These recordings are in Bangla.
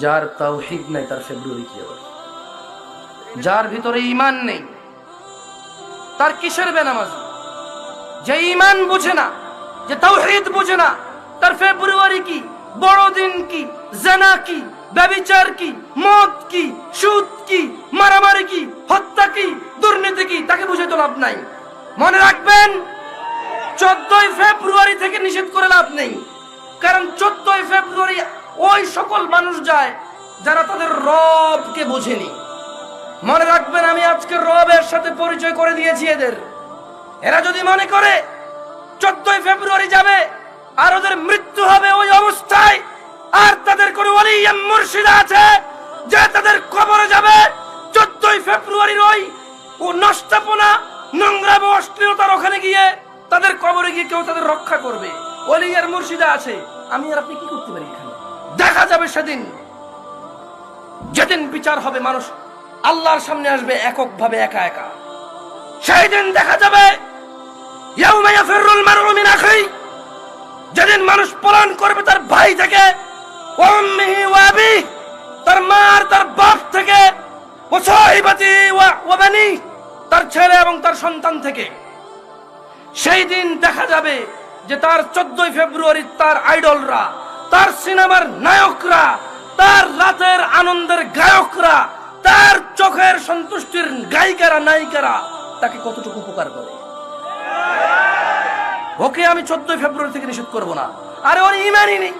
যার তাওহীদ নাই তার ফেব্রুয়ারি কি আবার? যার ভিতরে ঈমান নেই তার কিসের বেনামাজি? যে ঈমান বুঝে না, যে তাওহীদ বুঝে না, তার ফেব্রুয়ারি কি, বড়দিন কি, জিনা কি, ব্যভিচার কি, মদ কি, সুদ কি, মারামারি কি, হত্যা কি, দুর্নীতি কি, তাকে বুঝে তো লাভ নাই। মনে রাখবেন, 14 ফেব্রুয়ারি থেকে নিষেধ করে লাভ নেই। কারণ 14 ফেব্রুয়ারি ওই সকল মানুষ যায় যারা তাদের রবকে বোঝেনি। মনে রাখবেন, আমি আজকে রবের সাথে পরিচয় করে দিয়েছি এদের। এরা যদি মনে করে 14 ফেব্রুয়ারি যাবে আর ওদের মৃত্যু হবে ওই অবস্থায়, আর তাদের কোন ওলি মুর্শিদ আছে যে তাদের কবরে যাবে 14 ফেব্রুয়ারির ওই ও নষ্টাপনা, নোংরা ও অশ্লীলতার ওখানে গিয়ে তাদের কবরে গিয়ে কেউ তাদের রক্ষা করবে, ওলি আর মুর্শিদা আছে, আমি আর আপনি কি করতে পারি? এখানে দেখা যাবে সেদিন, যেদিন বিচার হবে, মানুষ আল্লাহর সামনে আসবে এককভাবে, একা একা। সেই দিন দেখা যাবে ইয়াউমা ইয়াফিরুল মারউ মিন আখি, যেদিন মানুষ পলায়ন করবে তার ভাই থেকে, ওয়া উম্মিহি ওয়া আবিহি, তার মা আর তার বাপ থেকে, ওয়া সাহিবাতি ওয়া বানি, তার ছেলে এবং তার সন্তান থেকে। সেই দিন দেখা যাবে যে তার 14 ফেব্রুয়ারি তার আইডলরা, তার সিনেমার নায়করা, তার রাতের আনন্দের গায়করা, তার চোখের সন্তুষ্টির গায়িকারা, নায়িকারা তাকে কতটুকু উপকার করে। ওকে আমি 14 ফেব্রুয়ারি থেকে নিষেধ করব না। আরে ওর ঈমানই নেই,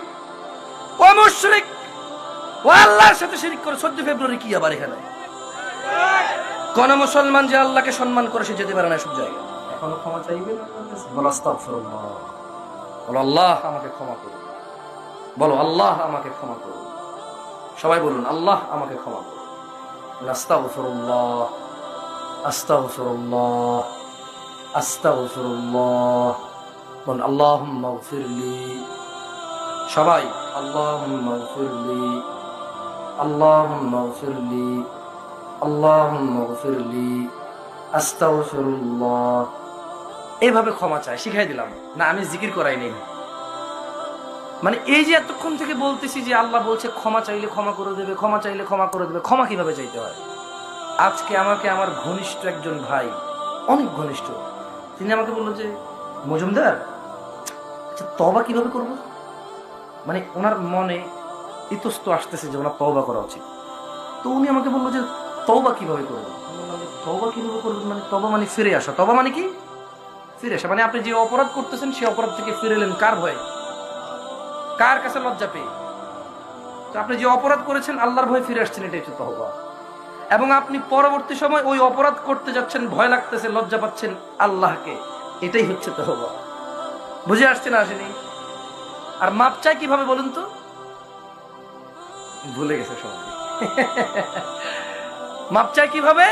ও মুশরিক, ও আল্লাহর সাথে শিরক করে। 14 ফেব্রুয়ারি কি আবার এখানে? কোন মুসলমান যে আল্লাহকে সম্মান করে সে যেতে পারে না সব জায়গায়। এখনো ক্ষমা চাইবে, বলো আস্তাগফিরুল্লাহ, বলো আল্লাহ আমাকে ক্ষমা করুন, বলো আল্লাহ আমাকে ক্ষমা করুন। সবাই বলুন আল্লাহ আমাকে ক্ষমা করুন। আস্তাগফিরুল্লাহ, আস্তাগফিরুল্লাহ, আস্তাগফিরুল্লাহ। বলুন আল্লাহুম্মা গফিরলি। সবাই আল্লাহুম্মা গফিরলি, আল্লাহুম্মা গফিরলি, আল্লাহুম্মা গফিরলি, আস্তাগফিরুল্লাহ। এইভাবে ক্ষমা চাই, শিখাই দিলাম না, আমি জিকির করাই নেই। মানে এই যে এতক্ষণ থেকে বলতেছি যে আল্লাহ বলছে ক্ষমা চাইলে ক্ষমা করে দেবে, ক্ষমা চাইলে ক্ষমা করে দেবে। ক্ষমা কিভাবে চাইতে হয়? আজকে আমাকে আমার ঘনিষ্ঠ একজন ভাই, অনেক ঘনিষ্ঠ, তিনি আমাকে বললো যে মজুমদার, আচ্ছা তওবা কিভাবে করব? মানে ওনার মনে ইতস্ত আসতেছে যে ওনার তওবা করা উচিত। তো উনি আমাকে বললো যে তওবা কিভাবে করবো? তওবা কিভাবে করবেন? মানে তওবা মানে ফিরে আসা। তওবা মানে কি? ফিরে আসা। মানে আপনি যে অপরাধ করতেছেন সেই অপরাধ থেকে ফিরে এলেন কার ভয়ে, কার কাছে লজ্জা পেয়ে? তো আপনি যে অপরাধ করেছেন আল্লাহর ভয়ে ফিরে আসছেন, এটাই হচ্ছে তওবা। এবং আপনি পরবর্তী সময় ওই অপরাধ করতে যাচ্ছেন, ভয় লাগতেছে, লজ্জা পাচ্ছেন আল্লাহকে, এটাই হচ্ছে তওবা। বুঝে আসছে না আসেনি? আর মাপ চাই কিভাবে বলুন তো? ভুলে গেছে সবাই। মাপ চাই কিভাবে?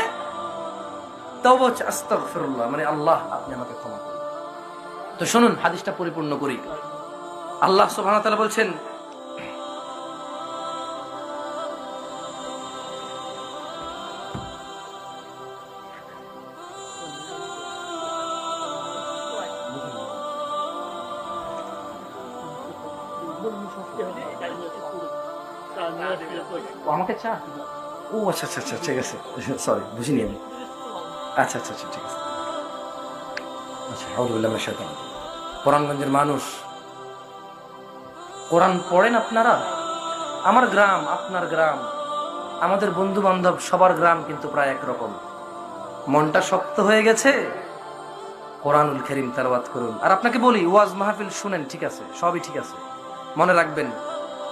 তওবা হচ্ছে আস্তাগফিরুল্লাহ, মানে আল্লাহ আপনি আমাকে ক্ষমা করুন। তো শুনুন হাদিসটা পরিপূর্ণ করি। আল্লাহ সুবহানাহু ওয়া তাআলা বলছেন, আমাকে চা, ও আচ্ছা আচ্ছা আচ্ছা ঠিক আছে, সরি বুঝিনি আমি। আচ্ছা আচ্ছা আচ্ছা ঠিক আছে। আচ্ছা আউযুবিল্লাহি মিনাশ শাইতানির রাজিম। কোরআনগঞ্জের মানুষ, কোরআন পড়েন আপনারা? আমার গ্রাম, আপনার গ্রাম, আমাদের বন্ধু বান্ধব সবার গ্রাম কিন্তু প্রায় একরকম। মনটা শক্ত হয়ে গেছে, কোরআনুল কারীম তেলাওয়াত করুন। আর আপনাকে বলি, ওয়াজ মাহফিল শুনেন, ঠিক আছে, সবই ঠিক আছে। মনে রাখবেন,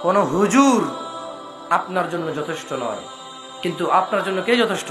কোন হুজুর আপনার জন্য যথেষ্ট নয়, কিন্তু আপনার জন্য কে যথেষ্ট?